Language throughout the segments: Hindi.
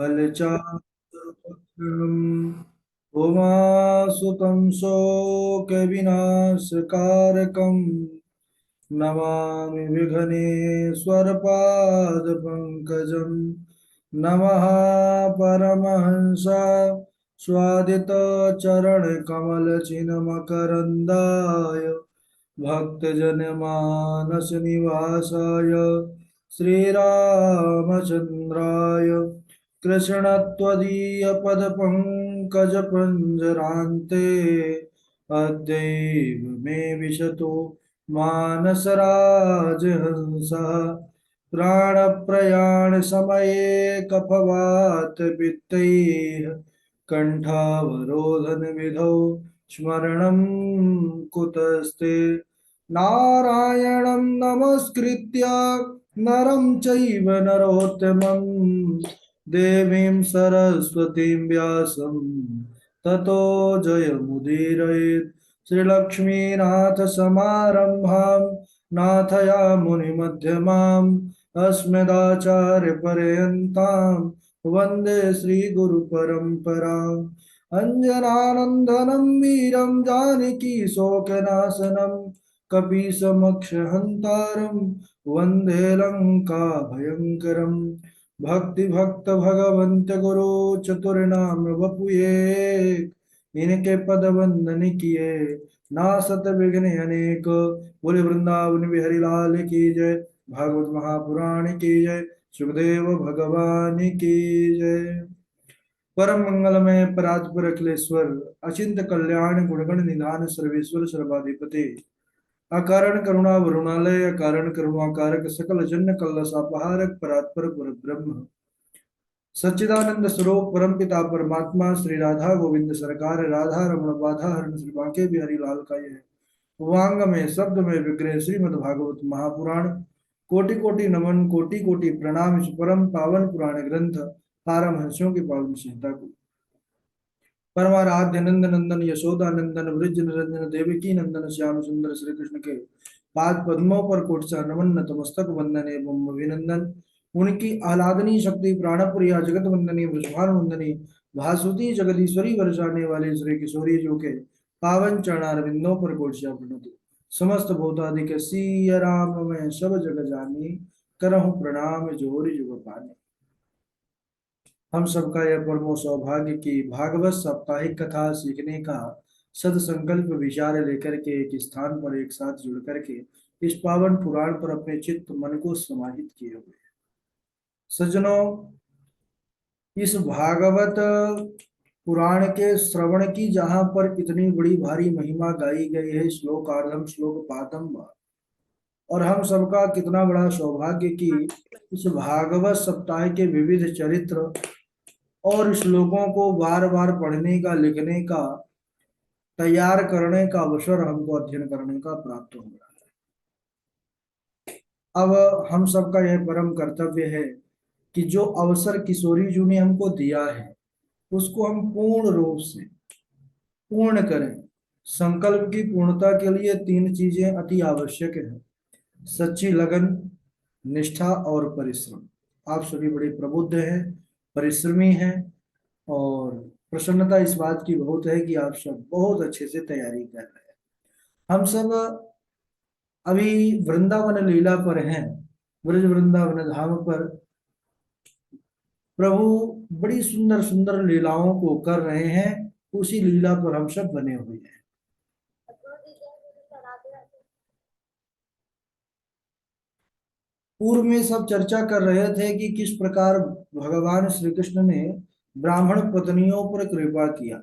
फलचारुपत्रम् उमासुतं शोकविनाशकारकम् नमामि विघ्नेश्वरपादपङ्कजम्। नमः परमहंस स्वादितचरणकमलचिन्मकरन्दाय भक्तजनमानसनिवासाय श्रीरामचन्द्राय कृष्णत्वदीयपदपङ्कजपञ्जरान्ते अद्यैव मे विशतु मानसराजहंसः। प्राणप्रयाणसमये कफवात पित्तैः कण्ठावरोधनविधौ स्मरणं कुतस्ते। नारायणं नमस्कृत्य नरं चैव नरोत्तमं देवीं सरस्वतीं व्यासं ततो जयमुदीरयेत्। श्रीलक्ष्मीनाथसमारम्भां नाथयामुनिमध्यमाम् अस्मदाचार्यपर्यन्तां वन्दे श्रीगुरुपरम्पराम्। अञ्जनानन्दनं वीरं जानकी शोकनाशनं कपीशमक्षहन्तारं वन्दे लङ्काभयङ्करम्। भक्तिभक्त भगवन्त गुरु चतुर्नाम वपुये इनके पद वंदन किए नासत विघ्न अनेक। बोले वृंदावन बिहारी लाल की जय। भागवत महापुराण की जय। सुखदेव भगवान की जय। परम मंगलमय परात्पर अखिलेश्वर अचिंत कल्याण गुणगण निधान सर्वेश्वर सर्वाधिपति अकारण करुणा वरुणालय अकारण करुणाकारक सकल जन कल्लसापहारक परात्पर ब्रह्म सच्चिदानंद स्वरूप परमपिता परमात्मा श्री राधा गोविंद सरकार राधा रमण बाधा हरण श्री बांके बिहारी लाल का यह वांग में शब्द में विग्रह श्रीमद् भागवत महापुराण कोटि कोटि नमन कोटि कोटि प्रणाम। इस परम पावन पुराण ग्रंथ पारमहंस्यों की पावन संहिता को परमाराध्य नंद नंदन यशोदा नंदन ब्रज निरंजन देवकी नंदन श्याम सुंदर श्री कृष्ण के पाद पद्मों पर कोटसा नमन नतमस्तक वंदन एवं अभिनंदन। उनकी आह्लादनी शक्ति प्राणप्रिया जगत वंदनी वृषभान वंदनी भासुती जगदीश्वरी वर्षाने वाले श्री किशोरी जो के पावन चरणारविंदों पर कोटसा प्रणति। समस्त भूतादिक सिया राम में सब जग जानी करहु प्रणाम जोरि जुग पानी। हम सबका यह परमो सौभाग्य की भागवत साप्ताहिक कथा सीखने का सदसंकल्प विचार लेकर के एक स्थान पर एक साथ जुड़ करके इस पावन पुराण पर अपने चित्त मन को समाहित किए हुए सज्जनों, इस भागवत पुराण के श्रवण की जहां पर इतनी बड़ी भारी महिमा गाई गई है, श्लोक आरंभ श्लोक पादम, और हम सबका कितना बड़ा सौभाग्य कि इस भागवत सप्ताह के विविध चरित्र और श्लोकों को बार बार पढ़ने का लिखने का तैयार करने का अवसर हमको अध्ययन करने का प्राप्त हो रहा है। अब हम सबका यह परम कर्तव्य है कि जो अवसर किशोरी जी ने हमको दिया है उसको हम पूर्ण रूप से पूर्ण करें। संकल्प की पूर्णता के लिए तीन चीजें अति आवश्यक है: सच्ची लगन, निष्ठा और परिश्रम। आप सभी बड़े प्रबुद्ध हैं, परिश्रमी हैं और प्रसन्नता इस बात की बहुत है कि आप सब बहुत अच्छे से तैयारी कर रहे हैं। हम सब अभी वृंदावन लीला पर हैं, ब्रज वृंदावन धाम पर प्रभु बड़ी सुंदर सुंदर लीलाओं को कर रहे हैं। उसी लीला पर हम सब बने हुए हैं। पूर्व में सब चर्चा कर रहे थे कि किस प्रकार भगवान श्री कृष्ण ने ब्राह्मण पत्नियों पर कृपा किया।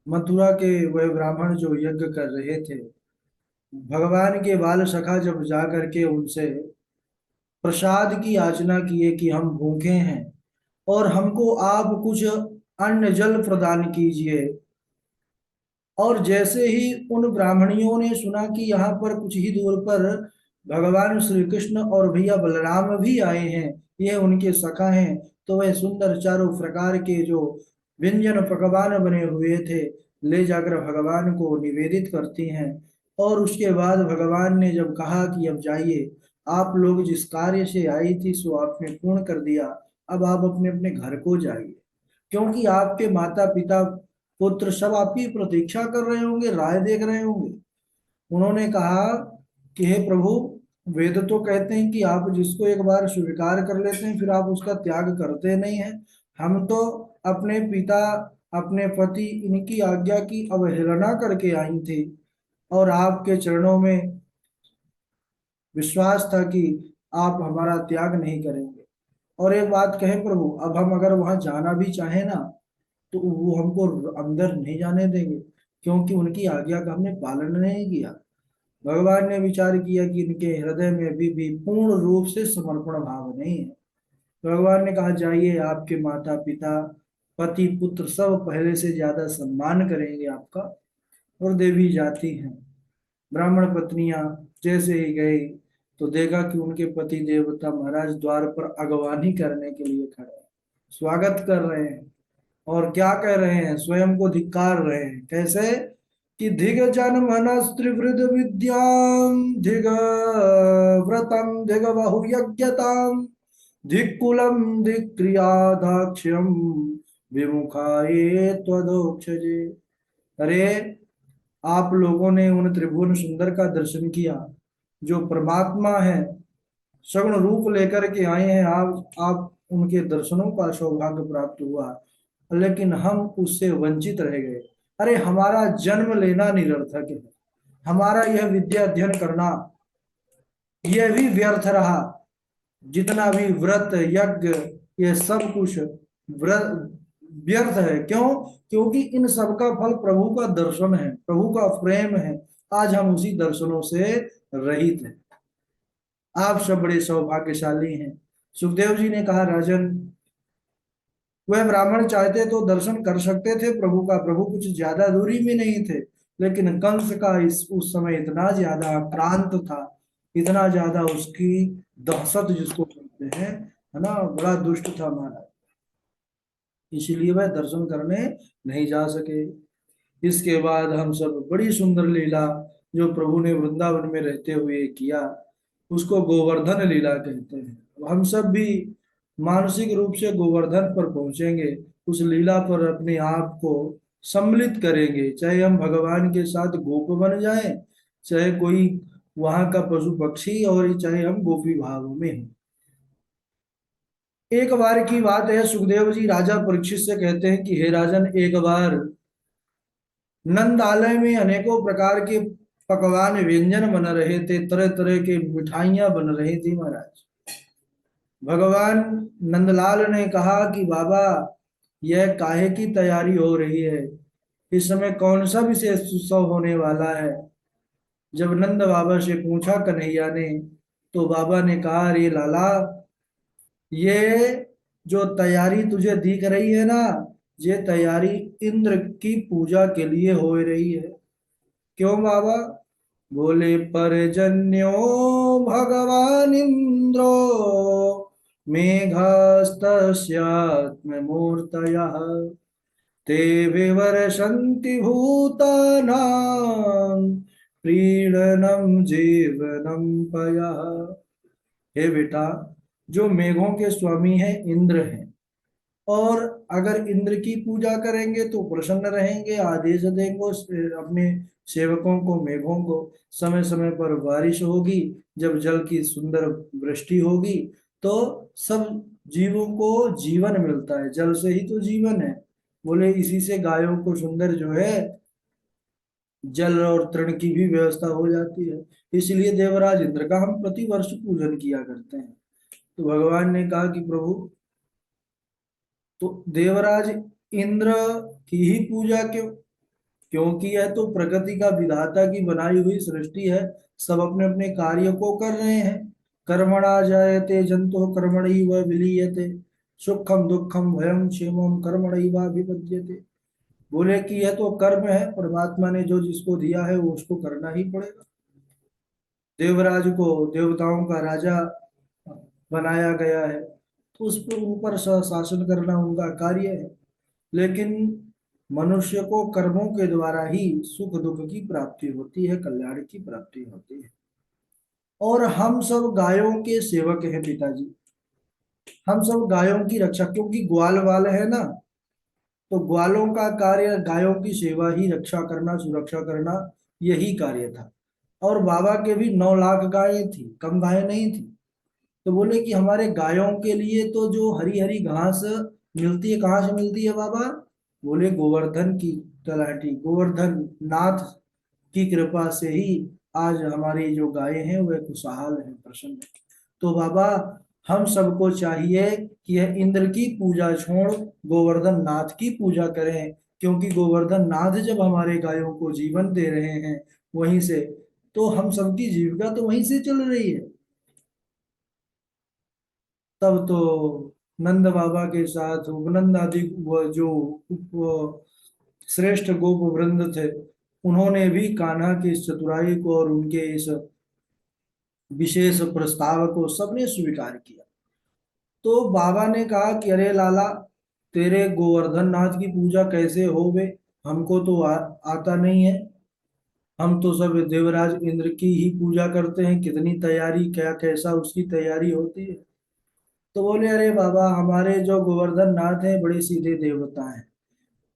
मथुरा के वह ब्राह्मण जो यज्ञ कर रहे थे, भगवान के बाल सखा जब जा करके उनसे प्रसाद की याचना किए कि हम भूखे हैं और हमको आप कुछ अन्न जल प्रदान कीजिए, और जैसे ही उन ब्राह्मणियों ने सुना कि यहाँ पर कुछ ही दूर पर भगवान श्री कृष्ण और भैया बलराम भी आए हैं, ये उनके सखा हैं, तो वह सुंदर चारों प्रकार के जो व्यंजन पकवान बने हुए थे ले जाकर भगवान को निवेदित करती हैं। और उसके बाद भगवान ने जब कहा कि अब जाइए, आप लोग जिस कार्य से आई थी सो आपने पूर्ण कर दिया, अब आप अपने अपने घर को जाइए, क्योंकि आपके माता पिता पुत्र सब आपकी प्रतीक्षा कर रहे होंगे, राह देख रहे होंगे। उन्होंने कहा कि हे प्रभु, वेद तो कहते हैं कि आप जिसको एक बार स्वीकार कर लेते हैं फिर आप उसका त्याग करते नहीं हैं। हम तो अपने पिता, अपने पति, इनकी आज्ञा की अवहेलना करके आई थी, और आपके चरणों में विश्वास था कि आप हमारा त्याग नहीं करेंगे। और एक बात कहे प्रभु, अब हम अगर वहां जाना भी चाहें ना, तो वो हमको अंदर नहीं जाने देंगे, क्योंकि उनकी आज्ञा का हमने पालन नहीं किया। भगवान ने विचार किया कि इनके हृदय में अभी भी पूर्ण रूप से समर्पण भाव नहीं है। भगवान ने कहा, जाइए, आपके माता पिता, पति पुत्र सब पहले से ज्यादा सम्मान करेंगे आपका। और देवी जाती हैं। ब्राह्मण पत्नियां जैसे ही गई तो देखा कि उनके पति देवता महाराज द्वार पर अगवानी करने के लिए खड़े हैं, स्वागत कर रहे हैं। और क्या कह रहे हैं, स्वयं को धिक्कार रहे हैं। कैसे कि धिग जन मनस्त्रिवृद विद्याम, धिग व्रतम, धिग बहु यज्ञताम, धिक कुलम, धिक क्रिया दाक्ष्यम, विमुखाये त्वदोक्षजे। अरे, आप लोगों ने उन त्रिभुवन सुंदर का दर्शन किया, जो परमात्मा है, सगुण रूप लेकर के आए हैं। आप उनके दर्शनों का सौभाग्य प्राप्त हुआ, लेकिन हम उससे वंचित रह गए। अरे, हमारा जन्म लेना निरर्थक है, हमारा यह विद्या अध्ययन करना यह भी व्यर्थ रहा। जितना भी व्रत यज्ञ, ये सब कुछ व्रत व्यर्थ है। क्यों? क्योंकि इन सब का फल प्रभु का दर्शन है, प्रभु का प्रेम है। आज हम उसी दर्शनों से रहित हैं। आप सब बड़े सौभाग्यशाली हैं। सुखदेव जी ने कहा, राजन, वह ब्राह्मण चाहते तो दर्शन कर सकते थे प्रभु का, प्रभु कुछ ज्यादा दूरी में नहीं थे, लेकिन कंस का उस समय इतना ज्यादा आक्रांत था, इतना ज्यादा उसकी दहशत जिसको कहते हैं, है ना, बड़ा दुष्ट था महाराज, इसलिए वह दर्शन करने नहीं जा सके। इसके बाद हम सब बड़ी सुंदर लीला जो प्रभु ने वृंदावन में रहते हुए किया, उसको गोवर्धन लीला कहते हैं। अब हम सब भी मानसिक रूप से गोवर्धन पर पहुंचेंगे, उस लीला पर अपने आप को सम्मिलित करेंगे, चाहे हम भगवान के साथ गोप बन जाएं, चाहे कोई वहां का पशु पक्षी, और चाहे हम गोपी भाव में हैं। एक बार की बात है, सुखदेव जी राजा परीक्षित से कहते हैं कि हे राजन, एक बार नंदालय में अनेकों प्रकार के पकवान व्यंजन बन रहे थे, तरह तरह के मिठाइयां बन रही थी महाराज। भगवान नंदलाल ने कहा कि बाबा, यह काहे की तैयारी हो रही है, इस समय कौन सा विशेष उत्सव होने वाला है। जब नंद बाबा से पूछा कन्हैया ने, तो बाबा ने कहा, अरे लाला, ये जो तैयारी तुझे दिख रही है ना, ये तैयारी इंद्र की पूजा के लिए हो रही है। क्यों बाबा? बोले, परजन्यो भगवान इंद्रो मेघस्तस्यात्ममूर्तयः, ते विवर्षन्ति भूतानां प्रीणनं जीवनं पयः। हे बेटा, जो मेघों के स्वामी हैं इंद्र हैं, और अगर इंद्र की पूजा करेंगे तो प्रसन्न रहेंगे, आदेश देंगे अपने सेवकों को, मेघों को, समय समय पर बारिश होगी, जब जल की सुंदर वृष्टि होगी तो सब जीवों को जीवन मिलता है, जल से ही तो जीवन है। बोले, इसी से गायों को सुंदर जो है जल और तृण की भी व्यवस्था हो जाती है, इसलिए देवराज इंद्र का हम प्रतिवर्ष पूजन किया करते हैं। तो भगवान ने कहा कि प्रभु, तो देवराज इंद्र की ही पूजा क्यों? क्योंकि यह तो प्रकृति का विधाता की बनाई हुई सृष्टि है, सब अपने अपने कार्य को कर रहे हैं। कर्मणा जायते जंतु कर्मणैव विलीयते, सुखम दुखम भयम क्षेमम कर्मणैवाभिपद्यते। बोले कि यह तो कर्म है, परमात्मा ने जो जिसको दिया है वो उसको करना ही पड़ेगा। देवराज को देवताओं का राजा बनाया गया है, तो उस पर ऊपर शासन करना उनका कार्य है। लेकिन मनुष्य को कर्मों के द्वारा ही सुख दुख की प्राप्ति होती है, कल्याण की प्राप्ति होती है। और हम सब गायों के सेवक हैं पिताजी। हम सब गायों की रक्षा, क्योंकि ग्वाल वाल है ना, तो ग्वालों का कार्य गायों की सेवा ही, रक्षा करना, सुरक्षा करना, यही कार्य था। और बाबा के भी 9 लाख गायें थी, कम गायें नहीं थी। तो बोले कि हमारे गायों के लिए तो जो हरी हरी घास मिलती है, कहाँ से मिलती है बाबा? बोले गोवर्धन की तलहटी, गोवर्धन नाथ की कृपा से ही आज हमारी जो गायें हैं वे खुशहाल हैं, प्रसन्न हैं। तो बाबा हम सबको चाहिए कि यह इंद्र की पूजा छोड़ गोवर्धन नाथ की पूजा करें, क्योंकि गोवर्धन नाथ जब हमारे गायों को जीवन दे रहे हैं वहीं से, तो हम सबकी जीविका तो वहीं से चल रही है। तब तो नंद बाबा के साथ उपनंद आदि जो श्रेष्ठ गोप वृंद थे, उन्होंने भी कान्हा की इस चतुराई को और उनके इस विशेष प्रस्ताव को सबने स्वीकार किया। तो बाबा ने कहा कि अरे लाला, तेरे गोवर्धन नाथ की पूजा कैसे होवे, हमको तो आता नहीं है। हम तो सब देवराज इंद्र की ही पूजा करते हैं, कितनी तैयारी, क्या कैसा उसकी तैयारी होती है। तो बोले अरे बाबा, हमारे जो गोवर्धन नाथ हैं बड़े सीधे देवता हैं,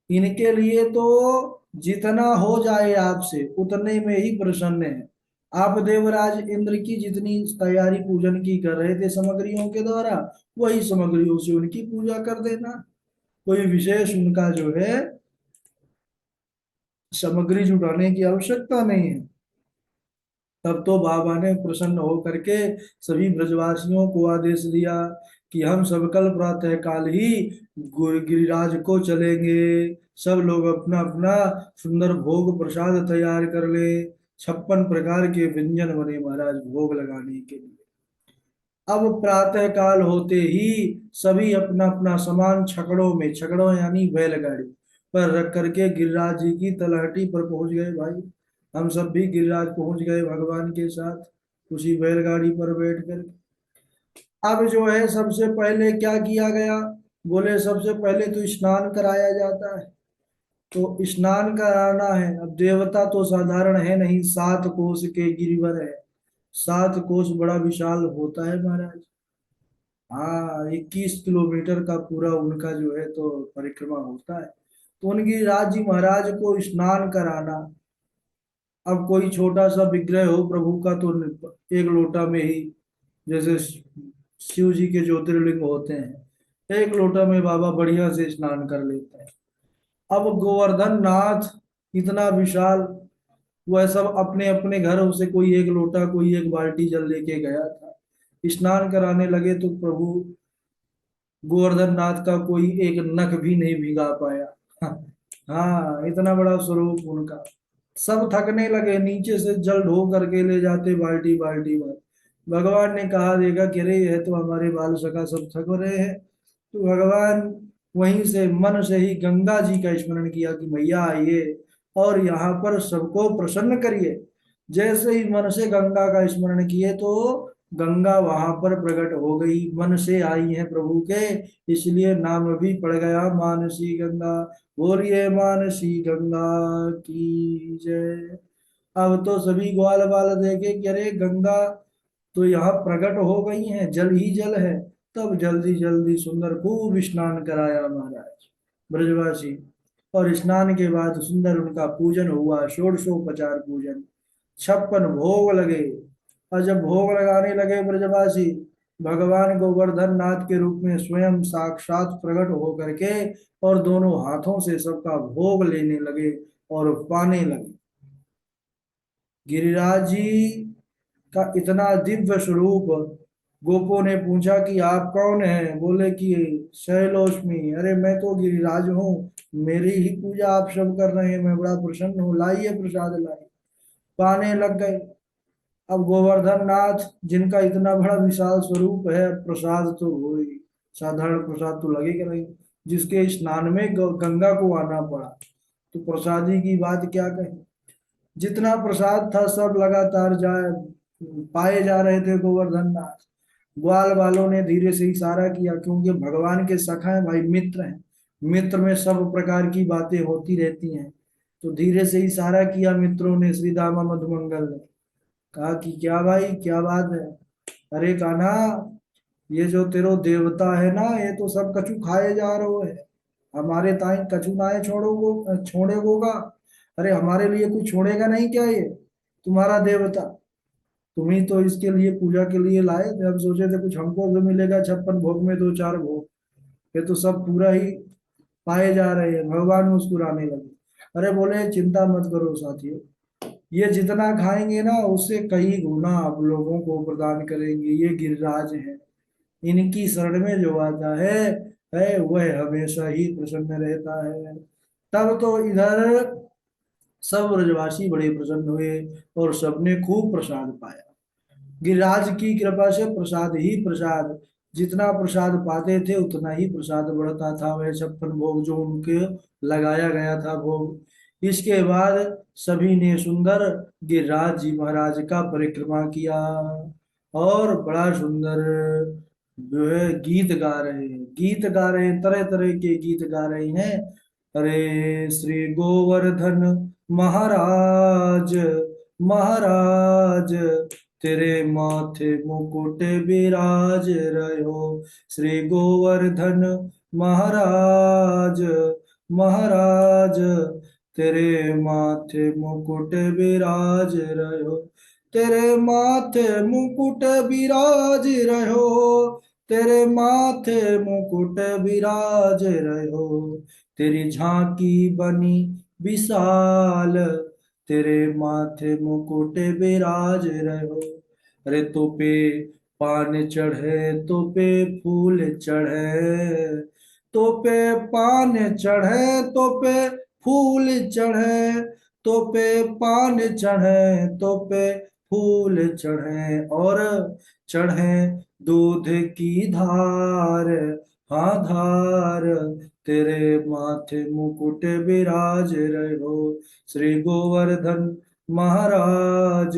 इनके लिए तो जितना हो जाए आपसे उतने में ही प्रसन्न है। आप देवराज इंद्र की जितनी तैयारी पूजन की कर रहे थे सामग्रियों के द्वारा, वही सामग्रियों से उनकी पूजा कर देना। कोई विशेष उनका जो है सामग्री जुटाने की आवश्यकता नहीं है। तब तो बाबा ने प्रसन्न होकर के सभी ब्रजवासियों को आदेश दिया कि हम सब कल प्रातः काल ही गिरिराज को चलेंगे। सब लोग अपना अपना सुंदर भोग प्रसाद तैयार कर ले। 56 प्रकार के व्यंजन बने महाराज भोग लगाने के लिए। अब प्रातः काल होते ही सभी अपना अपना सामान छकड़ों में, छकड़ों यानी बैलगाड़ी पर रख करके गिरिराज जी की तलहटी पर पहुंच गए भाई। हम सब भी गिरिराज पहुंच गए भगवान के साथ उसी बैलगाड़ी पर बैठ कर। अब जो है सबसे पहले क्या किया गया? बोले सबसे पहले तो स्नान कराया जाता है। तो स्नान कराना है। अब देवता तो साधारण है नहीं, 7 कोस के गिरिवर है। 7 कोस बड़ा विशाल होता है महाराज। हाँ, 21 किलोमीटर का पूरा उनका जो है तो परिक्रमा होता है। तो उनकी राज जी महाराज को स्नान कराना। अब कोई छोटा सा विग्रह हो प्रभु का तो एक लोटा में ही, जैसे शिव जी के ज्योतिर्लिंग होते हैं, एक लोटा में बाबा बढ़िया से स्नान कर लेते हैं। अब गोवर्धन नाथ इतना विशाल, वह सब अपने अपने घरों से कोई एक लोटा, कोई एक बाल्टी जल लेके गया था। स्नान कराने लगे तो प्रभु गोवर्धन नाथ का कोई एक नख भी नहीं भिगा पाया। हाँ, इतना बड़ा स्वरूप उनका। सब थकने लगे, नीचे से जल ढो करके ले जाते बाल्टी बाल्टी भर। भगवान ने कहा देखा कि अरे यह तो हमारे बाल सखा सब थक रहे हैं। तो भगवान वहीं से मन से ही गंगा जी का स्मरण किया कि मैया आइए और यहाँ पर सबको प्रसन्न करिए। जैसे ही मन से गंगा का स्मरण किए तो गंगा वहां पर प्रकट हो गई, मन से आई है प्रभु के, इसलिए नाम भी पड़ गया मानसी गंगा। बोलिए मानसी गंगा की जय। अब तो सभी ग्वाल बाल देखे कि अरे गंगा तो यहाँ प्रकट हो गई है, जल ही जल है। तब जल्दी जल्दी सुंदर खूब स्नान कराया महाराज ब्रजवासी। और स्नान के बाद सुंदर उनका पूजन हुआ, षोडशोपचार पूजन। 56 भोग लगे। और जब भोग लगाने लगे ब्रजवासी, भगवान गोवर्धन नाथ के रूप में स्वयं साक्षात प्रकट हो करके और दोनों हाथों से सबका भोग लेने लगे और पाने लगे। गिरिराज जी का इतना दिव्य स्वरूप। गोपों ने पूछा कि आप कौन हैं? बोले कि शैलोष्मी। अरे मैं तो गिरिराज हूँ, मेरी ही पूजा आप सब कर रहे हैं, मैं बड़ा प्रसन्न हूँ, लाइए प्रसाद लाइए। पाने लग गए। अब गोवर्धन नाथ जिनका इतना बड़ा विशाल स्वरूप है, प्रसाद तो हो ही, साधारण प्रसाद तो लगेगा नहीं। जिसके स्नान में गंगा को आना पड़ा, तो प्रसादी की बात क्या कहें। जितना प्रसाद था सब लगातार पाए जा रहे थे गोवर्धन नाथ। ग्वाल वालों ने धीरे से इशारा किया, क्योंकि भगवान के सखा है भाई, मित्र हैं। मित्र में सब प्रकार की बातें होती रहती हैं। तो धीरे से इशारा किया मित्रों ने, श्री दामा मधुमंगल ने कहा कि क्या भाई क्या बात है? अरे कान्हा, ये जो तेरो देवता है ना, ये तो सब कछु खाए जा रहो है। हमारे ताई कछु नाए छोड़ोगो छोड़ेगोगा। अरे हमारे लिए कुछ छोड़ेगा नहीं क्या ये तुम्हारा देवता? तुम ही तो इसके लिए पूजा के लिए लाए थे, हम सोचे थे कुछ हमको भी मिलेगा 56 भोग में 2 4 भोग। ये तो सब पूरा ही पाए जा रहे हैं। भगवान मुस्कुराने लगे। अरे बोले चिंता मत करो साथियों, ये जितना खाएंगे ना उससे कई गुना आप लोगों को प्रदान करेंगे। ये गिरिराज है, इनकी शरण में जो आता है वह हमेशा ही प्रसन्न रहता है। तब तो इधर सब ब्रजवासी बड़े प्रसन्न हुए और सबने खूब प्रसाद पाया। गिरिराज की कृपा से प्रसाद ही प्रसाद, जितना प्रसाद पाते थे उतना ही प्रसाद बढ़ता था। वह 56 भोग जो उनके लगाया गया था भोग। इसके बाद सभी ने सुंदर गिरिराज जी महाराज का परिक्रमा किया और बड़ा सुंदर जो है गीत गा रहे हैं, गीत गा रहे हैं, तरह तरह के गीत गा रहे हैं। अरे श्री गोवर्धन महाराज, महाराज तेरे माथे मुकुट विराज रहो। श्री गोवर्धन महाराज, महाराज तेरे माथे मुकुट विराज रहो। तेरे माथे मुकुट विराज रहो, तेरे माथे मुकुट विराज रहो। तेरी झांकी बनी विशाल, तेरे माथे मुकुट विराज रहो। अरे तो पे पान चढ़े, तो पे फूल चढ़े, तो पे पान चढ़े, तो पे फूल चढ़े, तो पे पान चढ़े, तो पे फूल चढ़े और चढ़े दूध की धार। हाँ धार तेरे माथे मुकुट विराज रहो। श्री गोवर्धन महाराज,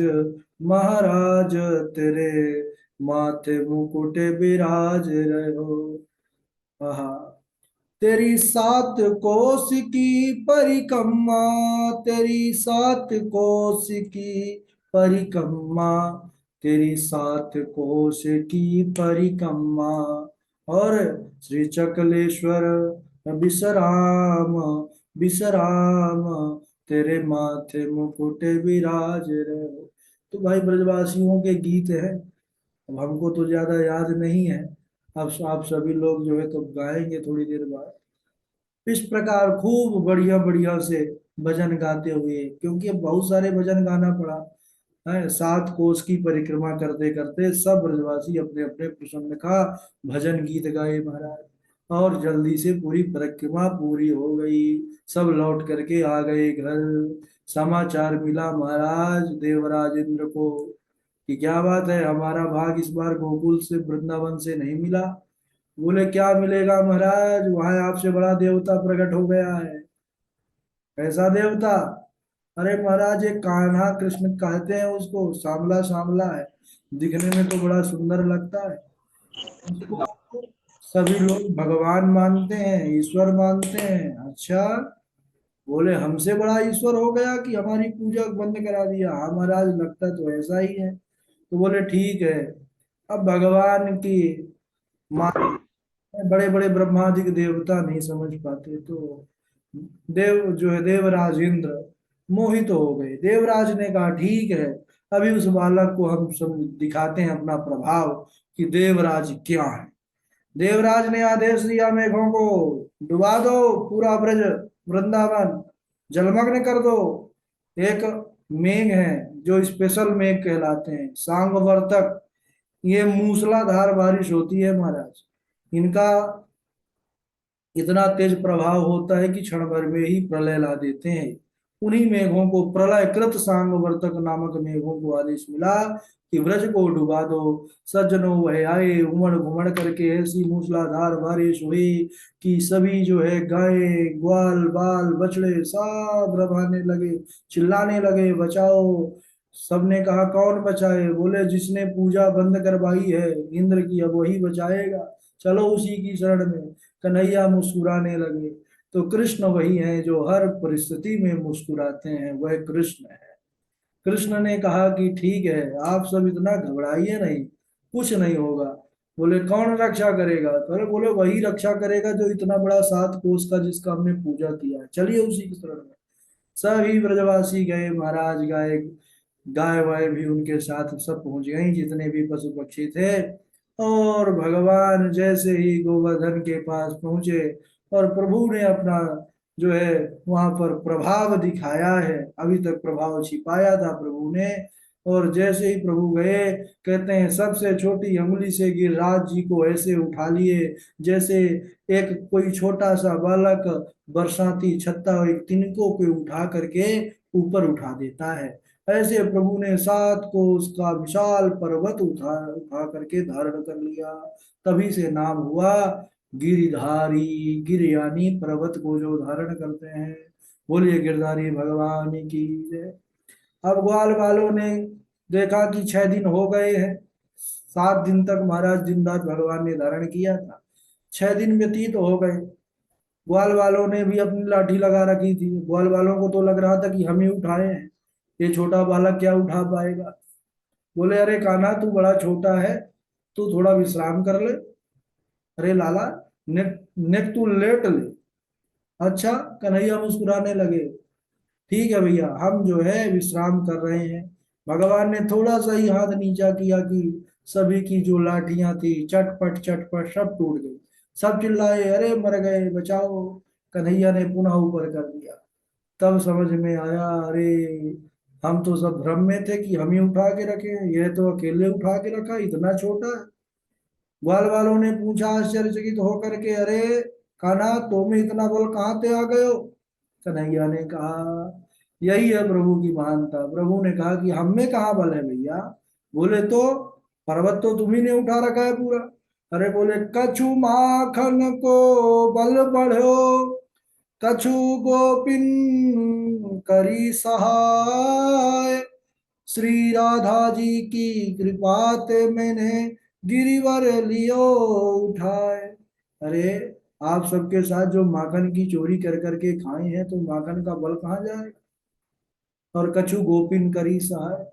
महाराज तेरे माथे मुकुट विराज रहो। आहा, तेरी 7 कोस की परिक्रमा, तेरी 7 कोस की परिक्रमा, तेरी 7 कोस की परिक्रमा और श्री चकलेश्वर विश्राम, विश्राम तेरे माथे मुकुट विराज रहे। तो भाई ब्रजवासियों के गीत है, अब हमको तो ज्यादा याद नहीं है। अब आप सभी लोग जो है तो गाएंगे थोड़ी देर बाद। इस प्रकार खूब बढ़िया बढ़िया से भजन गाते हुए, क्योंकि अब बहुत सारे भजन गाना पड़ा है। 7 कोस की परिक्रमा करते करते सब ब्रजवासी अपने अपने प्रसन्न का भजन गीत गाए महाराज। और जल्दी से पूरी परिक्रमा पूरी हो गई, सब लौट करके आ गए घर। समाचार मिला महाराज देवराज इंद्र को कि क्या बात है, हमारा भाग इस बार गोकुल से वृंदावन से नहीं मिला। बोले क्या मिलेगा महाराज, वहां आपसे बड़ा देवता प्रकट हो गया है। कैसा देवता? अरे महाराज ये कान्हा कृष्ण कहते हैं उसको, सांवला सांवला है, दिखने में तो बड़ा सुंदर लगता है। उसको सभी लोग भगवान मानते हैं, ईश्वर मानते हैं। अच्छा, बोले हमसे बड़ा ईश्वर हो गया कि हमारी पूजा बंद करा दिया? हाँ महाराज लगता तो ऐसा ही है। तो बोले ठीक है, अब भगवान की मान, बड़े बड़े ब्रह्मादिक देवता नहीं समझ पाते तो देव जो है देवराज इंद्र मोहित हो गए। देवराज ने कहा ठीक है, अभी उस बालक को हम सब दिखाते हैं अपना प्रभाव कि देवराज क्या है। देवराज ने आदेश दिया मेघों को डुबा दो पूरा ब्रज, वृंदावन जलमग्न कर दो। एक मेघ है जो स्पेशल मेघ कहलाते हैं, सांगवर्तक, ये मूसलाधार बारिश होती है महाराज। इनका इतना तेज प्रभाव होता है कि क्षण भर में ही प्रलय ला देते हैं। उन्हीं मेघों को प्रलय कृत सांगवर्तक नामक मेघों को आदेश मिला कि ब्रज को डुबा दो। सज्जनों वह आए, उमड़ घुमड़ करके ऐसी मूसलाधार बारिश हुई कि सभी जो है गाय ग्वाल बाल बछड़े सब रभाने लगे, चिल्लाने लगे बचाओ। सबने कहा कौन बचाए? बोले जिसने पूजा बंद करवाई है इंद्र की, अब वही बचाएगा, चलो उसी की शरण में। कन्हैया मुस्कुराने लगे। तो कृष्ण वही है जो हर परिस्थिति में मुस्कुराते हैं, वह कृष्ण है। कृष्ण ने कहा कि ठीक है, आप सब इतना घबराइए नहीं, कुछ नहीं होगा। बोले कौन रक्षा करेगा? तो अरे बोले वही रक्षा करेगा जो इतना बड़ा 7 कोस का, जिसका हमने पूजा किया है, चलिए उसी की शरण में। सभी ब्रजवासी गए, महाराज गाय गाय वाय भी उनके साथ सब पहुंच गई, जितने भी पशु पक्षी थे। और भगवान जैसे ही गोवर्धन के पास पहुंचे, और प्रभु ने अपना जो है वहां पर प्रभाव दिखाया है, अभी तक प्रभाव छिपाया था प्रभु ने। और जैसे ही प्रभु गए, कहते हैं सबसे छोटी अंगुली से गिरिराज जी को ऐसे उठा लिए, जैसे एक कोई छोटा सा बालक बरसाती छत्ता एक तिनकों को उठा करके ऊपर उठा देता है। ऐसे प्रभु ने 7 कोस का विशाल पर्वत उठा उठा करके धारण कर लिया। तभी से नाम हुआ गिरिधारी। गिर यानी पर्वत को जो धारण करते हैं। बोलिए गिरधारी भगवान की जय। अब ग्वाल वालों ने देखा कि 6 दिन हो गए हैं, 7 दिन तक महाराज दिन रात भगवान ने धारण किया था, 6 दिन व्यतीत हो गए। ग्वाल वालों ने भी अपनी लाठी लगा रखी थी, ग्वाल वालों को तो लग रहा था कि हम ही उठाए हैं, ये छोटा बालक क्या उठा पाएगा। बोले अरे कान्हा तू बड़ा छोटा है, तू थोड़ा विश्राम कर ले। अरे लाला, नेक नेक तू लेट ले। अच्छा, कन्हैया मुस्कुराने लगे। ठीक है भैया, हम जो है विश्राम कर रहे हैं। भगवान ने थोड़ा सा ही हाथ नीचा किया कि सभी की जो लाठियां थी चटपट चटपट सब टूट गई। सब चिल्लाए अरे मर गए, बचाओ। कन्हैया ने पुनः ऊपर कर दिया। तब समझ में आया, अरे हम तो सब भ्रम में थे कि हम ही उठा के रखे हैं, यह तो अकेले उठा के रखा, इतना छोटा है। ग्वाल वालों ने पूछा आश्चर्यचकित होकर के, अरे कान्हा तुम्हें इतना बल कहाँ से आ गए हो? कन्हैया ने कहा यही है प्रभु की महानता। प्रभु ने कहा कि हम में कहाँ बल है भैया? बोले तो पर्वत तो तुम्ही ने उठा रखा है पूरा। अरे बोले कछु माखन को बल बढ़ो, कछु गोपिन करी सहाय, श्री राधा जी की कृपा ते मैंने गिरिवर लियो उठाए। अरे आप सबके साथ जो माखन की चोरी कर करके खाए हैं, तो माखन का बल कहाँ जाए? और कछु गोपिन करी सहाय,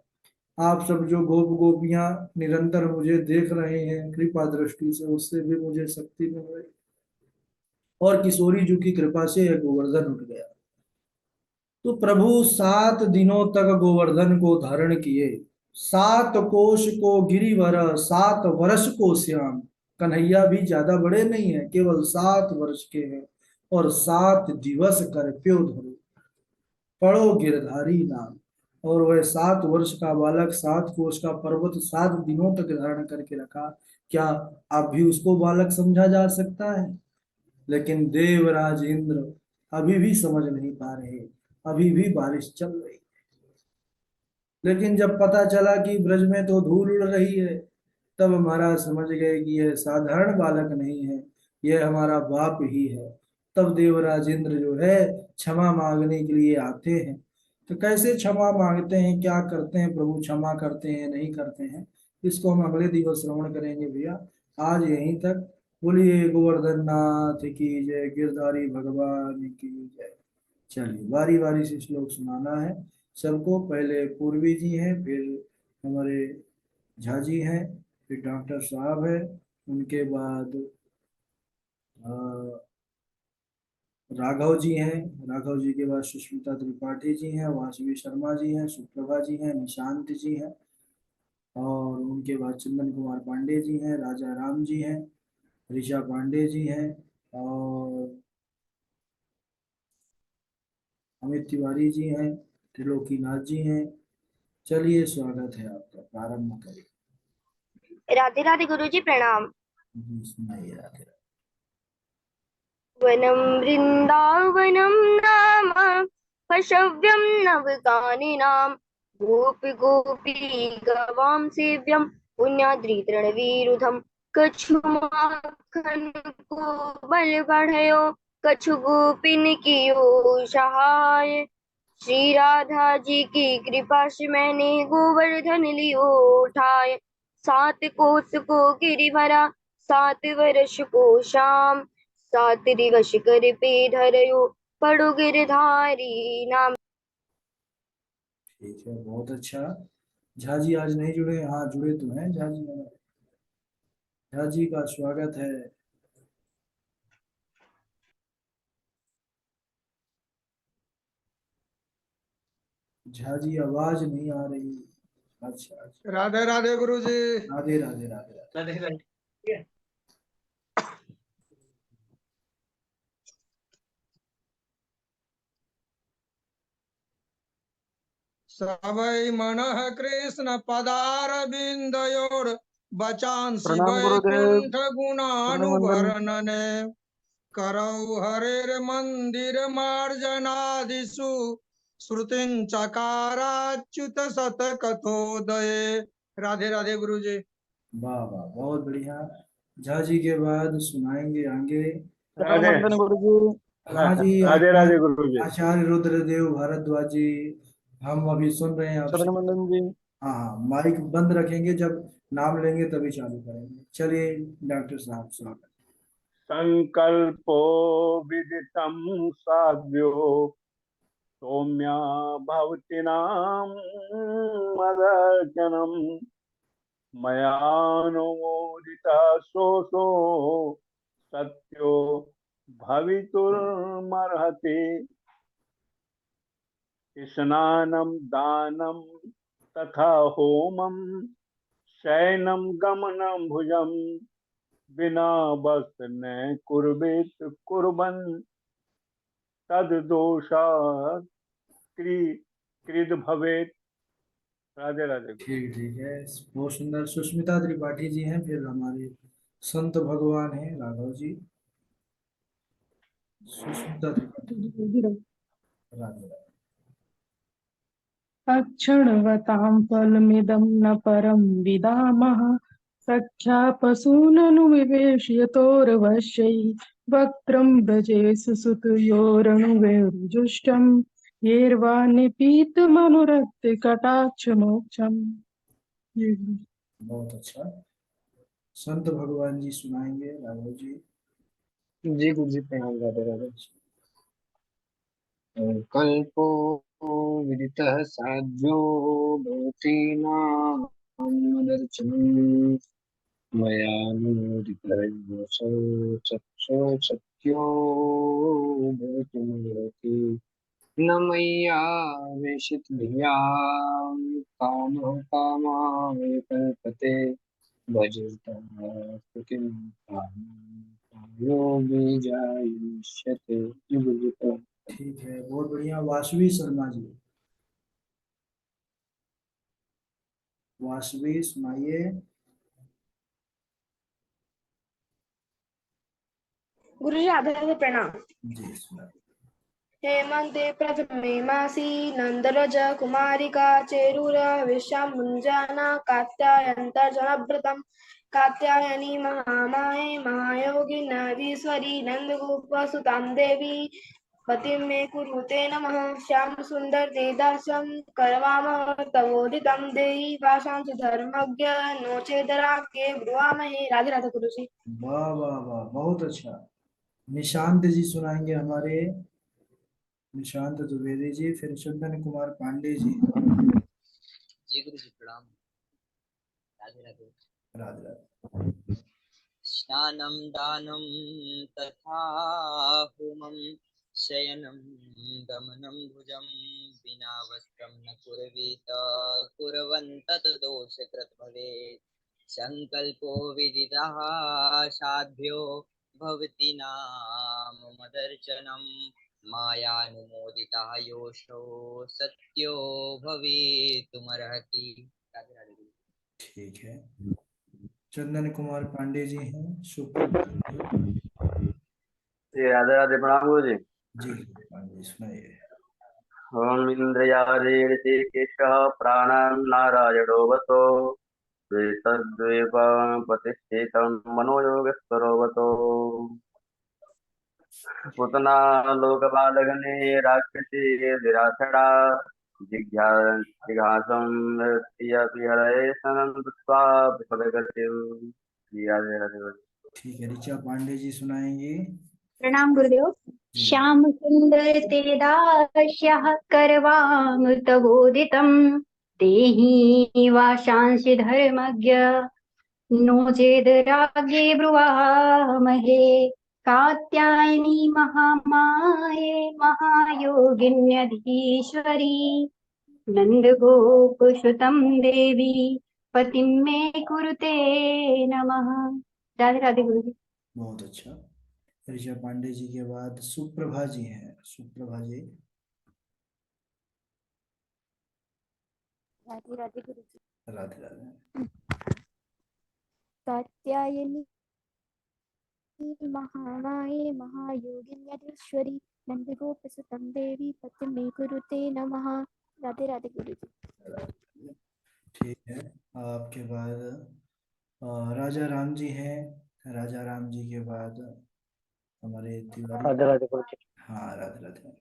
आप सब जो गोप गोपियां निरंतर मुझे देख रहे हैं कृपा दृष्टि से, उससे भी मुझे शक्ति मिल रही। और किशोरी जी की कृपा से यह गोवर्धन उठ गया। तो प्रभु 7 दिनों तक गोवर्धन को धारण किए। 7 कोश को गिरिवर, 7 वर्ष को श्याम। कन्हैया भी ज्यादा बड़े नहीं है, केवल 7 वर्ष के हैं। और 7 दिवस कर प्यो धरो, पढ़ो गिरधारी नाम। और वह 7 वर्ष का बालक 7 कोश का पर्वत 7 दिनों तक धारण करके रखा। क्या अब भी उसको बालक समझा जा सकता है? लेकिन देवराज इंद्र अभी भी समझ नहीं पा रहे, अभी भी बारिश चल रही। लेकिन जब पता चला कि ब्रज में तो धूल उड़ रही है, तब महाराज समझ गए कि यह साधारण बालक नहीं है, यह हमारा बाप ही है। तब देवराज इंद्र जो है क्षमा मांगने के लिए आते हैं। तो कैसे क्षमा मांगते हैं, क्या करते हैं प्रभु, क्षमा करते हैं नहीं करते हैं, इसको हम अगले दिवस श्रवण करेंगे भैया। आज यहीं तक। बोलिए गोवर्धन नाथ की जय, गिरधारी भगवान की जय। चलिए बारी बारी से श्लोक सुनाना है सबको। पहले पूर्वी जी हैं, फिर हमारे झा जी हैं, फिर डॉक्टर साहब है, उनके बाद अ, राघव जी हैं, राघव जी के बाद सुष्मिता त्रिपाठी जी हैं, वासवी शर्मा जी हैं, सुप्रभा जी हैं, निशांत जी हैं, और उनके बाद चंदन कुमार पांडे जी हैं, राजा राम जी हैं, ऋषा पांडे जी हैं, और अमित तिवारी जी हैं, त्रिलोकीनाथ जी हैं। चलिए स्वागत है आपका, प्रारंभ करिए। राधे राधे गुरु जी, प्रणाम। सुनाइए राधे। वनम वृंदावनम नाम हर्षव्यम नवकानिनाम, गोपी गोपी गवाम सेव्यम पुण्याद्रि तृणवीरुधम। कछु माखन को बल बढ़यो, कछु गोपिन कियो सहाय। श्री राधा जी की कृपा से मैंने गोवर्धन लियो उठाए। 7 कोस को गिरि भरा, 7 वर्ष को श्याम। 7 दिवस कर पे धरयो, पड़ो गिरधारी नाम। ठीक है, बहुत अच्छा। झा जी आज नहीं जुड़े? हाँ जुड़े तो हैं झा जी हमारे। झा जी का स्वागत है। झा जी आवाज नहीं आ रही। अच्छा अच्छा। राधे राधे गुरु जी। राधे राधे राधे राधे। राधे राधे। सवै मनः कृष्ण पदार बिंदयोर बचांसि प्रणाम गुरुदेव। वैकुंठ गुणानुवर्णने करौ हरेर मंदिर मार्जनादिषु श्रुतिं चकाराच्युत सतकथोदये। राधे राधे गुरु जी। वाह वाह, बहुत बढ़िया। झा जी के बाद सुनाएंगे आगे। चरण राधे वंदन गुरु जी। हाँ जी, राधे राधे गुरु जी। आचार्य रुद्रदेव भारद्वाज जी, हम अभी सुन रहे हैं आपसे। चरण वंदन जी। हाँ हाँ, माइक बंद रखेंगे, जब नाम लेंगे तभी चालू करेंगे। चलिए डॉक्टर साहब स्वागत। संकल्पो विदितं साध्यो सौम्या भवति नाम मदर्शनम मयानुमोदिता सोसो सत्यो भवितुर्मर्हति स्नानं दानं तथा होमं शयनं गमनं भुजं बिना वस्त्र न कुर्वित कुर्बन् तद दोषात् कृद भवेत। राधे राधे। ठीक ठीक है, बहुत सुंदर। सुष्मिता त्रिपाठी जी हैं, फिर हमारे संत भगवान हैं राघव जी। सुष्मिता त्रिपाठी, राधे राधे। अक्षणवतां फलमिदं न परं विदामः सख्या पशूननु विवेश्यतोर्वश्यै वक्त्रं व्रजेषु सुतयोरनुवेरुजुष्टं येर्वा निपीतमनुरक्ति कटाक्षमोक्षम्। बहुत अच्छा। संत भगवान जी सुनाएंगे राघव जी। जी गुरु जी प्रणाम। राधे राधे। कल्पो विदितः साध्यो भवति नामदर्शनम् मयानुदितः सत्सो सत्यो भवितुमर्हति न मय्या वेशित धिया कामः कामाय कल्पते भजतां योगी जायिष्यते। ठीक है, बहुत बढ़िया। वासवी शर्मा जी, वासवी सुनाइए। गुरु जी आधे आधे प्रणाम। जी सुनाइए। हेमन्ते प्रथमे मासि नन्दरज कुमारिका चेरुर विश्वां मुञ्जाना कात्यायन्तर्जनव्रतं कात्यायनी महामाये महायोगी नदीश्वरी नन्दगोपसुतां देवी पतिं मे कुरुते नमः। श्याम सुंदर ते दास्यं करवाम तवोदितं देहि पाशांच धर्मज्ञ नो चेदराज्ञे ब्रुवामहे। राधे राधे गुरु जी। वाह वाह वाह, बहुत अच्छा। निशांत जी सुनाएंगे हमारे, निशांत द्विवेदी जी, फिर चंदन कुमार पांडे जी। जी गुरु जी प्रणाम। राधे राधे। राधे राधे। स्नानं दानं तथा होमं शयनं गमनं भुजं विना वस्त्रं न कुर्वीत कुर्वन्तः दोषकृत् भवेत्। संकल्पो विदितः साध्यो भवति नाम मदर्शनं मायानुमोदितः योषो सत्यो भवितुमर्हति। राधे राधे। ठीक है, चंदन कुमार पांडे जी हैं, सुप्रभात। जी राधे राधे। प्रणाम गुरु जी। जी पांडे जी सुनाइए। ओम इंद्रयारेण ते केशः प्राणान् नारायणो वसो द्वैतद्वैपां प्रतिष्ठितं मनोयोगस्वरो पुतना लोकपालगणे राक्षसी विराथड़ा जिज्ञा जिज्ञासं नृत्यपि हरये सनन्दत्वा विफलगतिं। जी राधे राधे। ठीक है, ऋचा पांडे जी सुनाएंगी। प्रणाम गुरुदेव। जी श्याम सुंदर ते दास्यः करवाम तवोदितं देहि वाशांसि धर्मज्ञ नो चेद् राज्ञे ब्रुवामहे कात्यायनी महामाये महायोगिन्यधीश्वरी नन्दगोपसुतं देवी पतिं मे कुरुते नमः। राधे राधे गुरु जी। बहुत अच्छा। ऋषभ पांडे जी के बाद सुप्रभा जी हैं। सुप्रभा जी। राधे राधे गुरु जी। राधे राधे। कात्यायनी महामाये महायोगिन्यधीश्वरी नन्दगोपसुतं देवी पतिं मे कुरुते नमः। राधे राधे गुरु जी। ठीक है। आपके बाद राजा राम जी हैं। राजा राम जी के बाद हमारे तिवारी। राधे राधे गुरु जी। हाँ, राधे राधे।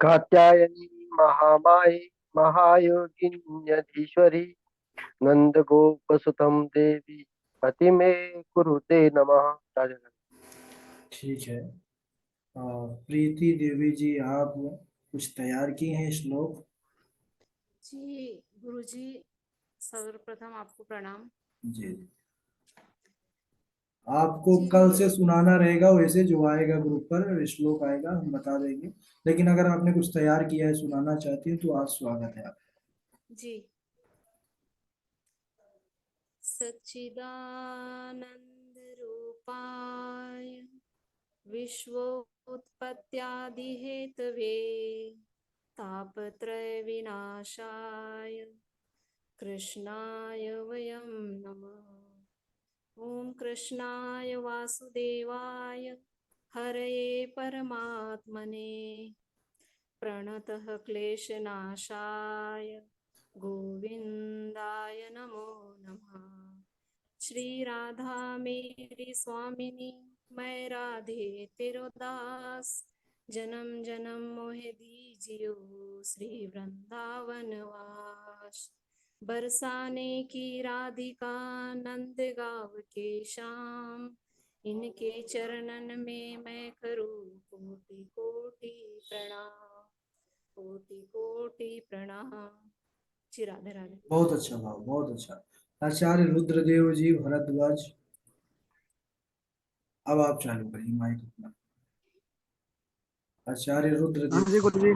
कात्यायनी महामाये महायोगिन्यधीश्वरी नंद गोपसुतं देवी पति में कुरुते नमः। राधे राधे। ठीक है। प्रीति देवी जी, आप कुछ तैयार किए हैं श्लोक? जी गुरुजी, सर्वप्रथम आपको प्रणाम। जी। आपको जी, कल से सुनाना रहेगा, वैसे जो आएगा ग्रुप पर श्लोक आएगा हम बता देंगे, लेकिन अगर आपने कुछ तैयार किया है, सुनाना चाहती हैं तो आज स्वागत है आप। जी। सच्चिदानंद रूपाय विश्वोत्पत्त्यादि हेतवे तापत्रय विनाशाय कृष्णाय वयं नमः। ओम कृष्णाय वासुदेवाय हरये परमात्मने प्रणतः क्लेशनाशाय गोविंदाय नमो नमः। श्री राधा मेरी स्वामिनी, मैं राधे तेरो दास, जन्म जन्म मोहे दीजियो श्री वृंदावन वास। बरसाने की राधिका नंद गाँव के श्याम, इनके चरणन में मैं करूँ कोटि कोटि प्रणाम, कोटि कोटि प्रणाम। जी राधे राधे। बहुत अच्छा भाव, बहुत अच्छा। आचार्य रुद्रदेव जी भरद्वाज, अब आप चालू करिए माइक अपना। आचार्य रुद्रदेव। हाँ जी गुरु जी।